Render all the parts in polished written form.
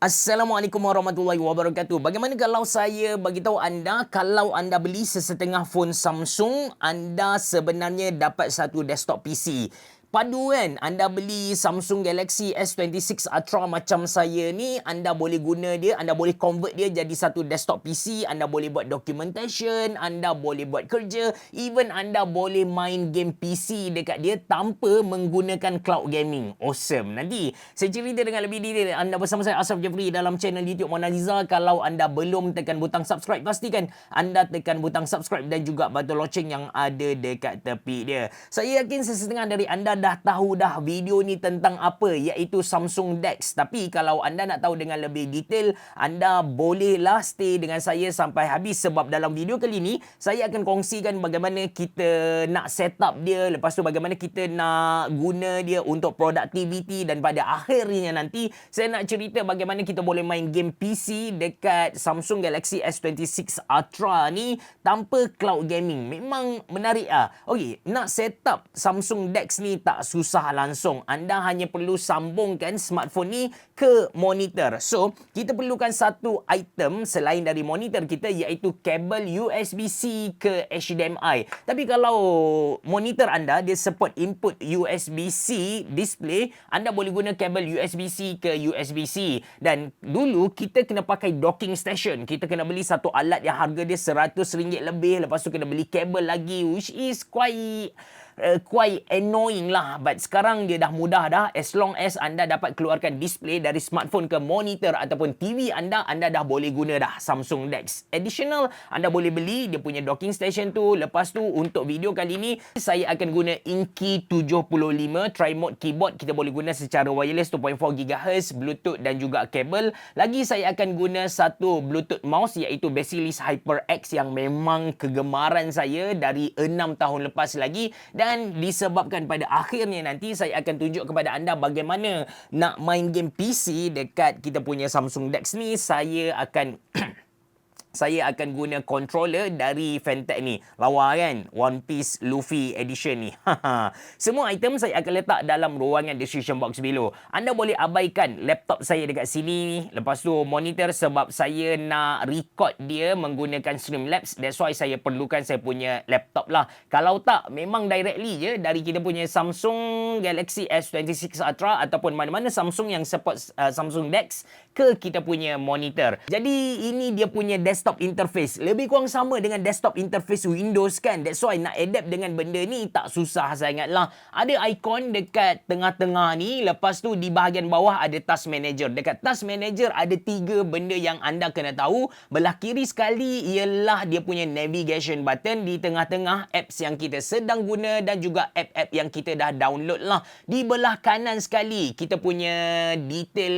Assalamualaikum warahmatullahi wabarakatuh. Bagaimana kalau saya bagi tahu anda, kalau anda beli sesetengah phone Samsung, anda sebenarnya dapat satu desktop PC. Padu kan, anda beli Samsung Galaxy S26 Ultra macam saya ni, anda boleh guna dia, anda boleh convert dia jadi satu desktop PC, anda boleh buat documentation, anda boleh buat kerja, even anda boleh main game PC dekat dia tanpa menggunakan cloud gaming. Awesome. Nanti saya cerita dengan lebih detail. Anda bersama saya Ashraf Jeffrey dalam channel YouTube Mona Lisa. Kalau anda belum tekan butang subscribe, pastikan anda tekan butang subscribe dan juga butang loceng yang ada dekat tepi dia. Saya yakin sesetengah dari anda dah tahu dah video ni tentang apa, iaitu Samsung DeX. Tapi kalau anda nak tahu dengan lebih detail, anda bolehlah stay dengan saya sampai habis, sebab dalam video kali ni saya akan kongsikan bagaimana kita nak set up dia, lepas tu bagaimana kita nak guna dia untuk productivity, dan pada akhirnya nanti saya nak cerita bagaimana kita boleh main game PC dekat Samsung Galaxy S26 Ultra ni tanpa cloud gaming. Memang menarik ah. Okey, nak set up Samsung DeX ni tak susah langsung. Anda hanya perlu sambungkan smartphone ni ke monitor. So, kita perlukan satu item selain dari monitor kita, iaitu kabel USB-C ke HDMI. Tapi kalau monitor anda dia support input USB-C display, anda boleh guna kabel USB-C ke USB-C. Dan dulu kita kena pakai docking station. Kita kena beli satu alat yang harga dia RM100 lebih. Lepas tu kena beli kabel lagi, which is quite annoying lah. But sekarang dia dah mudah dah. As long as anda dapat keluarkan display dari smartphone ke monitor ataupun TV anda dah boleh guna dah Samsung DeX. Additional, anda boleh beli dia punya docking station tu. Lepas tu untuk video kali ni saya akan guna Inky 75 tri-mode keyboard. Kita boleh guna secara wireless 2.4 GHz, Bluetooth dan juga kabel. Lagi saya akan guna satu Bluetooth mouse, iaitu Baselis HyperX yang memang kegemaran saya dari 6 tahun lepas lagi. Dan disebabkan pada akhirnya nanti saya akan tunjuk kepada anda bagaimana nak main game PC dekat kita punya Samsung DeX ni. Saya akan guna controller dari Fantech ni. Lawa kan? One Piece Luffy Edition ni. Semua item saya akan letak dalam ruangan description box below. Anda boleh abaikan laptop saya dekat sini ni. Lepas tu monitor, sebab saya nak record dia menggunakan Streamlabs. That's why saya perlukan saya punya laptop lah. Kalau tak, memang directly je dari kita punya Samsung Galaxy S26 Ultra ataupun mana-mana Samsung yang support Samsung DeX ke kita punya monitor. Jadi ini dia punya desktop interface. Lebih kurang sama dengan desktop interface Windows kan. That's why nak adapt dengan benda ni tak susah sangat lah. Ada ikon dekat tengah-tengah ni. Lepas tu di bahagian bawah ada task manager. Dekat task manager ada 3 benda yang anda kena tahu. Belah kiri sekali ialah dia punya navigation button. Di tengah-tengah apps yang kita sedang guna dan juga app-app yang kita dah download lah. Di belah kanan sekali kita punya detail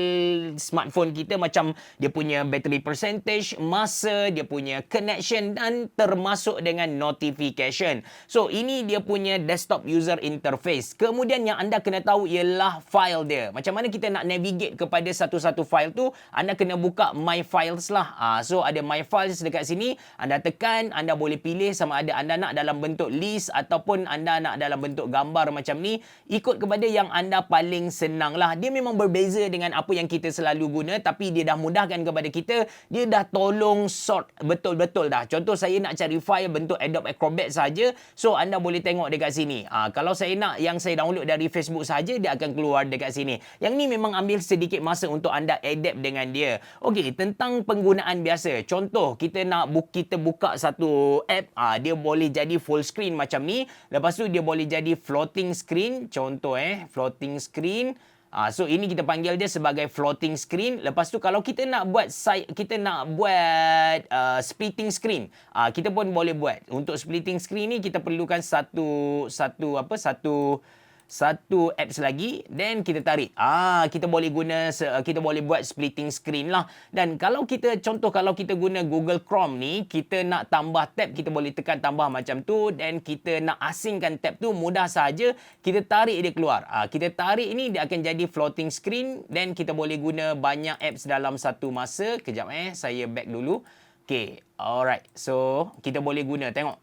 smartphone kita, macam dia punya battery percentage, masa, dia punya connection dan termasuk dengan notification. So ini dia punya desktop user interface. Kemudian yang anda kena tahu ialah file dia. Macam mana kita nak navigate kepada satu-satu file tu, anda kena buka My Files lah. So ada My Files dekat sini, anda tekan, anda boleh pilih sama ada anda nak dalam bentuk list ataupun anda nak dalam bentuk gambar macam ni. Ikut kepada yang anda paling senang lah. Dia memang berbeza dengan apa yang kita selalu guna, tapi dia dah mudahkan kepada kita. Dia dah tolong sort betul-betul dah. Contoh saya nak cari file bentuk Adobe Acrobat saja, so anda boleh tengok dekat sini. Kalau saya nak yang saya download dari Facebook saja, dia akan keluar dekat sini. Yang ni memang ambil sedikit masa untuk anda adapt dengan dia. Okey, tentang penggunaan biasa. Contoh kita nak kita buka satu app, dia boleh jadi full screen macam ni. Lepas tu dia boleh jadi floating screen. Contoh floating screen. So ini kita panggil dia sebagai floating screen. Lepas tu kalau kita nak buat splitting screen, kita pun boleh buat. Untuk splitting screen ni kita perlukan satu apps lagi, then kita tarik. Kita boleh buat splitting screen lah. Dan kalau kita guna Google Chrome ni, kita nak tambah tab, kita boleh tekan tambah macam tu, dan kita nak asingkan tab tu mudah saja, kita tarik dia keluar. Kita tarik ni dia akan jadi floating screen, dan kita boleh guna banyak apps dalam satu masa. Kejap saya back dulu. Okey, Alright, so kita boleh guna, tengok.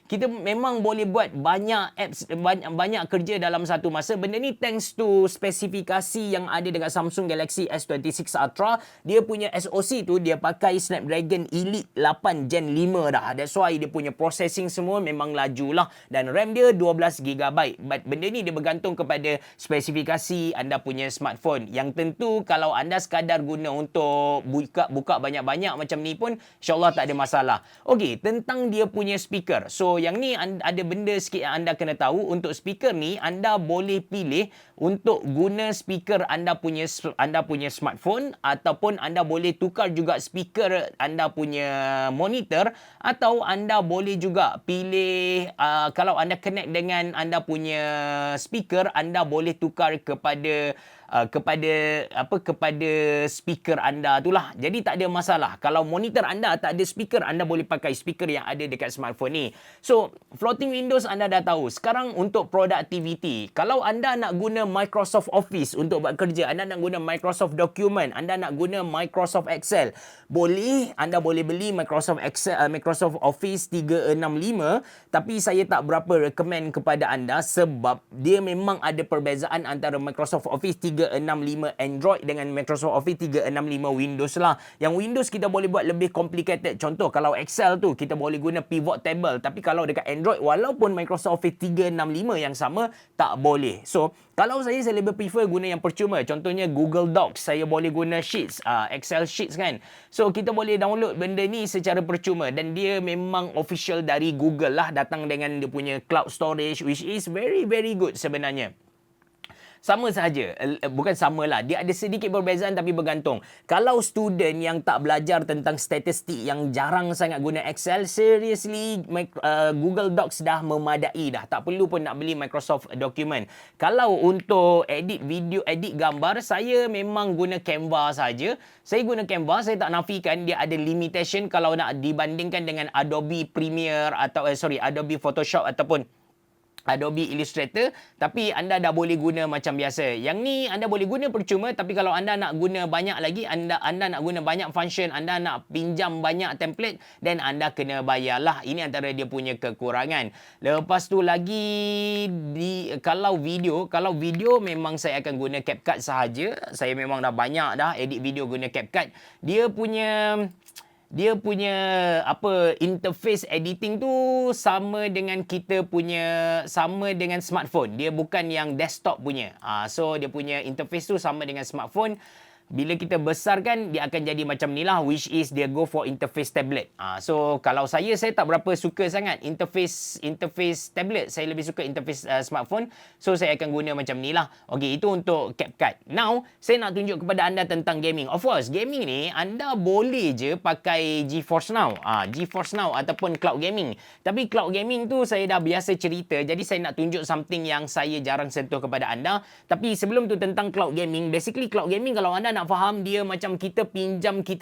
Kita memang boleh buat banyak apps, banyak kerja dalam satu masa. Benda ni thanks to spesifikasi yang ada dekat Samsung Galaxy S26 Ultra. Dia punya SoC tu dia pakai Snapdragon Elite 8 Gen 5 dah. That's why dia punya processing semua memang laju lah. Dan RAM dia 12GB. But benda ni dia bergantung kepada spesifikasi anda punya smartphone. Yang tentu kalau anda sekadar guna untuk buka banyak-banyak macam ni pun, InsyaAllah tak ada masalah. Okey, tentang dia punya speaker. So, yang ni ada benda sikit yang anda kena tahu. Untuk speaker ni, anda boleh pilih untuk guna speaker anda punya smartphone, ataupun anda boleh tukar juga speaker anda punya monitor, atau anda boleh juga pilih kalau anda connect dengan anda punya speaker, anda boleh tukar kepada speaker anda tu lah. Jadi tak ada masalah. Kalau monitor anda tak ada speaker, anda boleh pakai speaker yang ada dekat smartphone ni. So, floating windows anda dah tahu. Sekarang untuk productivity. Kalau anda nak guna Microsoft Office untuk buat kerja, anda nak guna Microsoft Document, anda nak guna Microsoft Excel, boleh. Anda boleh beli Microsoft Office 365, tapi saya tak berapa recommend kepada anda sebab dia memang ada perbezaan antara Microsoft Office 365 Android dengan Microsoft Office 365 Windows lah. Yang Windows kita boleh buat lebih complicated. Contoh, kalau Excel tu kita boleh guna pivot table. Tapi kalau dekat Android, walaupun Microsoft Office 365 yang sama, tak boleh. So, kalau saya lebih prefer guna yang percuma. Contohnya Google Docs, saya boleh guna Sheets, Excel Sheets kan. So, kita boleh download benda ni secara percuma. Dan dia memang official dari Google lah. Datang dengan dia punya cloud storage, which is very, very good sebenarnya. Sama sahaja. Bukan samalah. Dia ada sedikit perbezaan tapi bergantung. Kalau student yang tak belajar tentang statistik, yang jarang sangat guna Excel, seriously, Google Docs dah memadai dah. Tak perlu pun nak beli Microsoft Document. Kalau untuk edit video, edit gambar, saya memang guna Canva saja. Saya guna Canva, saya tak nafikan dia ada limitation kalau nak dibandingkan dengan Adobe Premiere atau Adobe Photoshop ataupun Adobe Illustrator, tapi anda dah boleh guna macam biasa. Yang ni anda boleh guna percuma, tapi kalau anda nak guna banyak lagi, anda nak guna banyak function, anda nak pinjam banyak template, then anda kena bayarlah. Ini antara dia punya kekurangan. Lepas tu lagi kalau video memang saya akan guna CapCut sahaja. Saya memang dah banyak dah edit video guna CapCut. Dia punya interface editing tu sama dengan smartphone. Dia bukan yang desktop punya. So dia punya interface tu sama dengan smartphone. Bila kita besarkan, dia akan jadi macam ni lah, which is dia go for interface tablet. So kalau saya tak berapa suka sangat interface tablet. Saya lebih suka interface smartphone. So saya akan guna macam ni lah. Okay, itu untuk CapCut. Now, saya nak tunjuk kepada anda tentang gaming. Of course, gaming ni anda boleh je pakai GeForce Now. GeForce Now ataupun cloud gaming. Tapi cloud gaming tu saya dah biasa cerita. Jadi saya nak tunjuk something yang saya jarang sentuh kepada anda. Tapi sebelum tu tentang cloud gaming. Basically cloud gaming, kalau anda nak faham, dia macam kita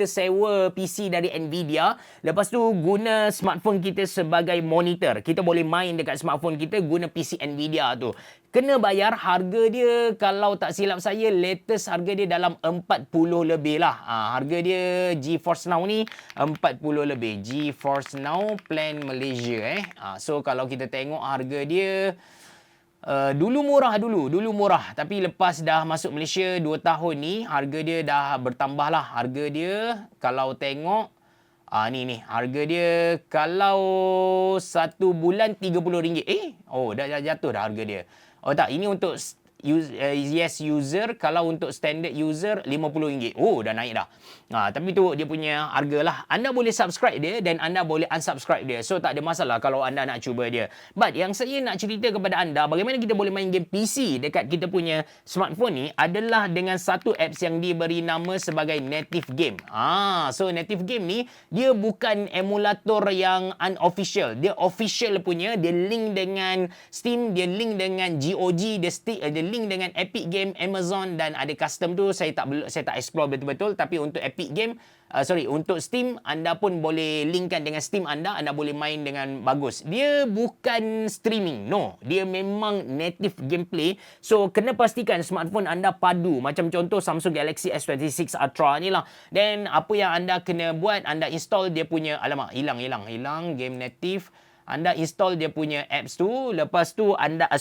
sewa PC dari Nvidia, lepas tu guna smartphone kita sebagai monitor. Kita boleh main dekat smartphone kita guna PC Nvidia tu. Kena bayar. Harga dia, kalau tak silap saya, latest harga dia dalam 40 lebih lah. Harga dia GeForce Now ni 40 lebih. GeForce Now Plan Malaysia. So kalau kita tengok harga dia, dulu murah, tapi lepas dah masuk Malaysia 2 tahun ni, harga dia dah bertambah lah. Harga dia kalau tengok ni harga dia kalau 1 bulan RM30. Dah jatuh dah harga dia. Tak, ini untuk user. Kalau untuk standard user RM50. Dah naik dah. Tapi tu dia punya harga lah. Anda boleh subscribe dia dan anda boleh unsubscribe dia. So tak ada masalah kalau anda nak cuba dia. But yang saya nak cerita kepada anda, bagaimana kita boleh main game PC dekat kita punya smartphone ni adalah dengan satu apps yang diberi nama sebagai native game. So native game ni dia bukan emulator yang unofficial. Dia official punya. Dia link dengan Steam, dia link dengan GOG, dia link link dengan Epic Game, Amazon dan ada custom tu saya tak explore betul-betul, tapi untuk Epic Game untuk Steam anda pun boleh linkkan dengan Steam anda boleh main dengan bagus. Dia bukan streaming, no. Dia memang native gameplay. So kena pastikan smartphone anda padu. Macam contoh Samsung Galaxy S26 Ultra ni lah. Then apa yang anda kena buat, anda install dia punya, alamak, hilang game native. Anda install dia punya apps tu. Lepas tu anda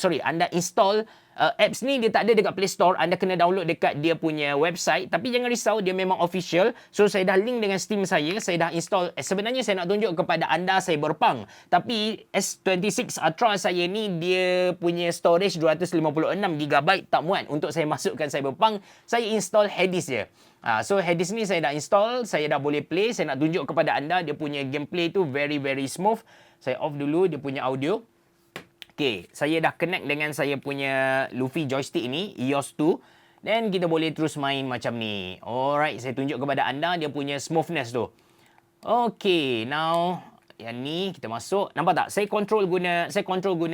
install apps ni, dia tak ada dekat Play Store. Anda kena download dekat dia punya website. Tapi jangan risau, dia memang official. So saya dah link dengan Steam saya dah install. Sebenarnya saya nak tunjuk kepada anda Cyberpunk. Tapi S26 Ultra saya ni dia punya storage 256GB tak muat untuk saya masukkan Cyberpunk. Saya install Hades je. So Hades ni saya dah install, saya dah boleh play. Saya nak tunjuk kepada anda dia punya gameplay tu very smooth. Saya off dulu dia punya audio. Okay, saya dah connect dengan saya punya Luffy joystick ni, EOS 2. Dan kita boleh terus main macam ni. Alright, saya tunjuk kepada anda dia punya smoothness tu. Okay, now yang ni kita masuk. Nampak tak? Saya control guna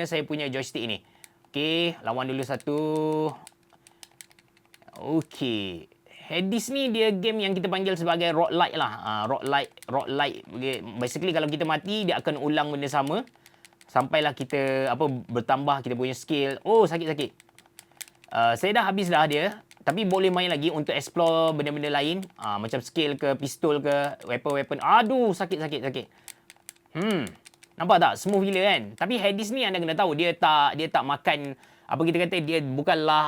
saya punya joystick ni. Okay, lawan dulu satu. Okay. Hades ni dia game yang kita panggil sebagai roguelike lah. Roguelike. Basically kalau kita mati, dia akan ulang benda sama. Sampailah kita bertambah kita punya skill. Oh, sakit. Saya dah habis dah dia. Tapi boleh main lagi untuk explore benda-benda lain. Macam skill ke, pistol ke, weapon. Aduh, sakit. Nampak tak? Smooth gila kan? Tapi Hades ni anda kena tahu, dia tak makan, dia bukanlah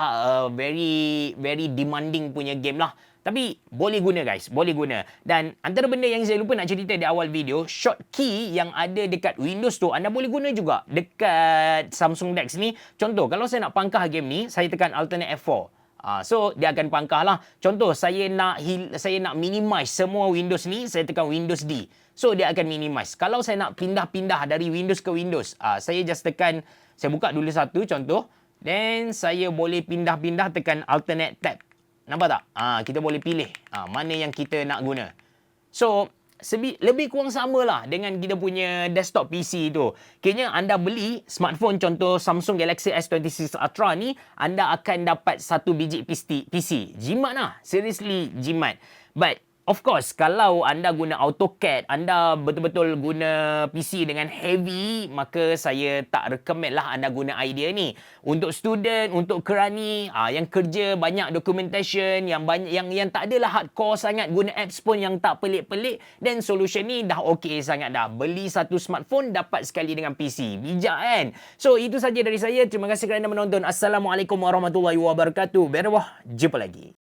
very demanding punya game lah. Tapi boleh guna guys, boleh guna. Dan antara benda yang saya lupa nak cerita di awal video, shortkey yang ada dekat Windows tu anda boleh guna juga dekat Samsung DeX ni. Contoh, kalau saya nak pangkah game ni, saya tekan alternate F4. So dia akan pangkah lah. Contoh, saya nak minimize semua Windows ni, saya tekan Windows D. So dia akan minimize. Kalau saya nak pindah-pindah dari Windows ke Windows, saya just tekan, saya buka dulu satu contoh. Then saya boleh pindah-pindah tekan alternate tab. Nampak tak? Kita boleh pilih mana yang kita nak guna. So lebih kurang samalah dengan kita punya desktop PC tu. Kayaknya anda beli smartphone contoh Samsung Galaxy S26 Ultra ni, anda akan dapat satu biji PC. Jimat lah. Seriously jimat. But of course, kalau anda guna AutoCAD, anda betul-betul guna PC dengan heavy, maka saya tak recommend lah anda guna idea ni. Untuk student, untuk kerani, yang kerja banyak documentation, yang tak adalah hardcore sangat, guna apps pun yang tak pelik-pelik, dan solution ni dah okey sangat dah. Beli satu smartphone, dapat sekali dengan PC. Bijak kan? So, itu saja dari saya. Terima kasih kerana menonton. Assalamualaikum warahmatullahi wabarakatuh. Berwah, jumpa lagi.